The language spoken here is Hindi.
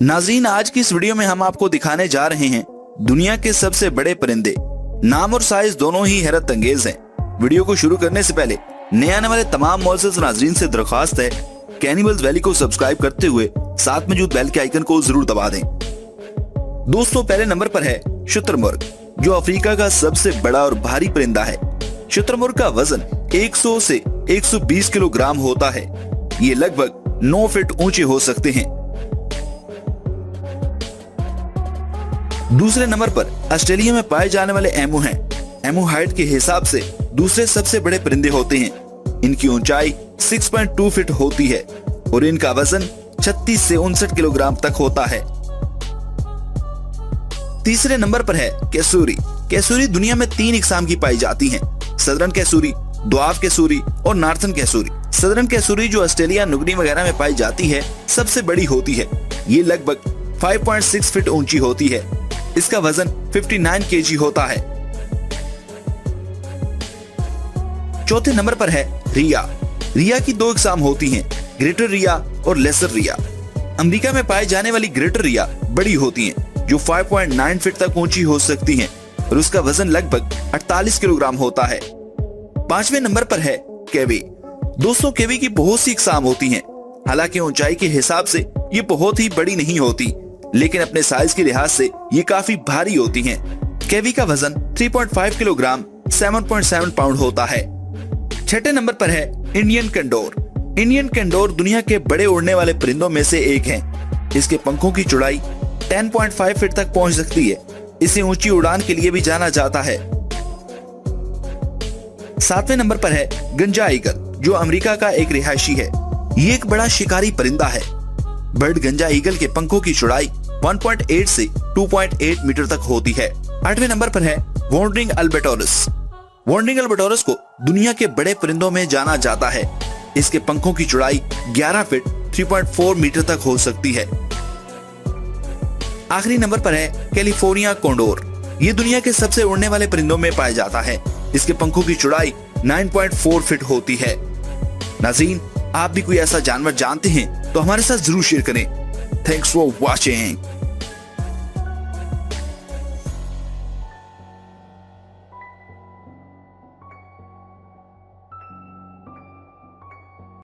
नाज़रीन, आज की इस वीडियो में हम आपको दिखाने जा रहे हैं दुनिया के सबसे बड़े परिंदे। नाम और साइज दोनों ही हैरत अंगेज हैं। वीडियो को शुरू करने से पहले नए आने वाले तमाम मोअज़्ज़ज़ नाज़रीन से दरख्वास्त है कि एनिमल्स वैली को सब्सक्राइब करते हुए साथ मौजूद बेल के आइकन को जरूर दबा दें। दोस्तों, पहले नंबर पर है शुतुरमुर्ग, जो अफ्रीका का सबसे बड़ा और भारी परिंदा है। शुतुरमुर्ग का वजन 100 से 120 किलोग्राम होता है। ये लगभग 9 फीट ऊंचे हो सकते हैं। दूसरे नंबर पर ऑस्ट्रेलिया में पाए जाने वाले एमू हैं। एमू हाइट के हिसाब से दूसरे सबसे बड़े परिंदे होते हैं। इनकी ऊंचाई 6.2 फीट होती है और इनका वजन 36 से 59 किलोग्राम तक होता है। तीसरे नंबर पर है कैसूरी। कैसूरी दुनिया में 3 इकसाम की पाई जाती हैं: सदर्न कैसूरी, द्वाब कैसूरी और नॉर्थर्न कैसूरी। सदर्न कैसूरी, जो ऑस्ट्रेलिया, न्यूगिनी वगैरह में पाई जाती है, सबसे बड़ी होती है। ये लगभग 5.6 फीट ऊंची होती है। इसका वजन 59 केजी होता है। चौथे नंबर पर है रिया। रिया की 2 इकसाम होती हैं, ग्रेटर रिया और लेसर रिया। अमेरिका में पाए जाने वाली ग्रेटर रिया बड़ी होती हैं, जो 5.9 फीट तक ऊंची हो सकती हैं और उसका वजन लगभग 48 किलोग्राम होता है। 5वें नंबर पर है केवी। दोस्तों, केवी की बहुत सी इकसाम होती हैं। हालांकि ऊंचाई के हिसाब से ये बहुत ही बड़ी नहीं होती, लेकिन अपने साइज के लिहाज से ये काफी भारी होती हैं। केवी का वजन 3.5 किलोग्राम 7.7 पाउंड होता है। 6ठे नंबर पर है इंडियन कंडोर। इंडियन कंडोर दुनिया के बड़े उड़ने वाले परिंदों में से एक है। इसके पंखों की चौड़ाई 10.5 फीट तक पहुंच सकती है। इसे ऊंची उड़ान के लिए भी जाना जाता है। 7वें नंबर पर है गंजा ईगल, जो अमेरिका का एक रिहायशी है। ये एक बड़ा शिकारी परिंदा है। बर्ड गंजा ईगल के पंखों की चौड़ाई 1.8 से 2.8 मीटर तक होती है। 8वें नंबर पर है वॉन्डरिंग अल्बाट्रोरस। वॉन्डरिंग अल्बाट्रोरस को दुनिया के बड़े परिंदों में जाना जाता है। इसके पंखों की चौड़ाई 11 फीट 3.4 मीटर तक हो सकती है। आखिरी नंबर पर है कैलिफोर्निया कोंडोर। ये दुनिया के सबसे उड़ने वाले परिंदों में पाया जाता है। इसके पंखों की चौड़ाई 9.4 फीट होती है। नाज़रीन, आप भी कोई ऐसा जानवर जानते हैं तो हमारे साथ जरूर शेयर करें। Thanks for watching.